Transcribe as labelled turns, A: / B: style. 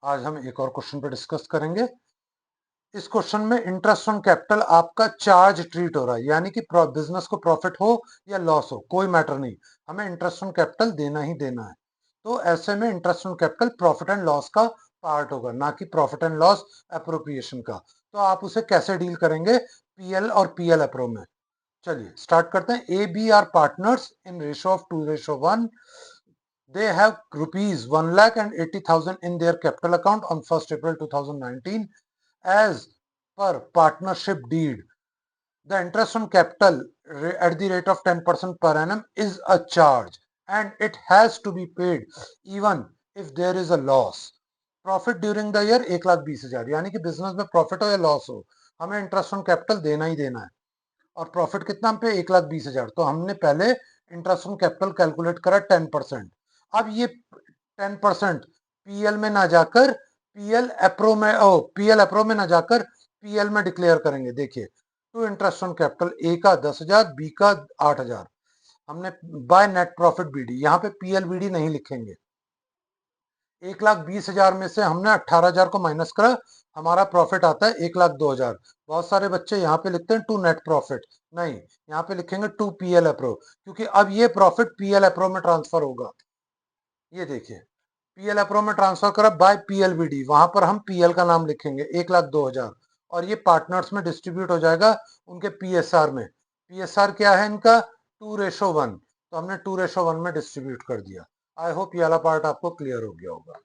A: आज हम एक और क्वेश्चन पे डिस्कस करेंगे। इस क्वेश्चन में इंटरेस्ट ऑन कैपिटल आपका चार्ज ट्रीट हो रहा है, यानी कि बिजनेस को प्रॉफिट हो या लॉस हो कोई मैटर नहीं, हमें इंटरेस्ट ऑन कैपिटल देना ही देना है। तो ऐसे में interest on capital profit and loss का पार्ट होगा, ना कि प्रॉफिट एंड लॉस अप्रोप्रिएशन का। तो आप उसे कैसे डील करेंगे पीएल और पीएल अप्रो में। चलिए स्टार्ट करते हैं। A B are partners in ratio of 2:1। They have rupees 1,80,000 in their capital account on 1st April 2019 as per partnership deed. The interest on capital at the rate of 10% per annum is a charge and it has to be paid even if there is a loss. Profit during the year 1,20,000, यानी कि business में profit हो या loss हो हमें interest on capital देना ही देना है। और प्रॉफिट कितना हम पे 1,20,000, तो हमने पहले इंटरेस्ट ऑन कैपिटल कैलकुलेट करा 10%। अब ये 10% पीएल में ना जाकर पीएल अप्रो में ना जाकर पीएल में डिक्लेयर करेंगे। देखिए टू इंटरेस्ट ऑन कैपिटल, ए का 10,000, बी का 8,000। हमने बाय नेट प्रॉफिट बीडी, यहाँ पे पीएल बीडी नहीं लिखेंगे। 1,20,000 में से हमने 18,000 को माइनस करा, हमारा प्रॉफिट आता है 1,02,000। बहुत सारे बच्चे यहाँ पे लिखते हैं टू नेट प्रॉफिट, नहीं यहाँ पे लिखेंगे टू पीएल अप्रो, क्योंकि अब ये प्रॉफिट पीएल अप्रो में ट्रांसफर होगा। ये देखिए पीएल अप्रो में ट्रांसफर करा बाय पीएलबीडी, वहां पर हम पीएल का नाम लिखेंगे 1,02,000 और ये पार्टनर्स में डिस्ट्रीब्यूट हो जाएगा उनके पीएसआर में। पीएसआर क्या है इनका 2:1, तो हमने 2:1 में डिस्ट्रीब्यूट कर दिया। आई होप ये वाला पार्ट आपको क्लियर हो गया होगा।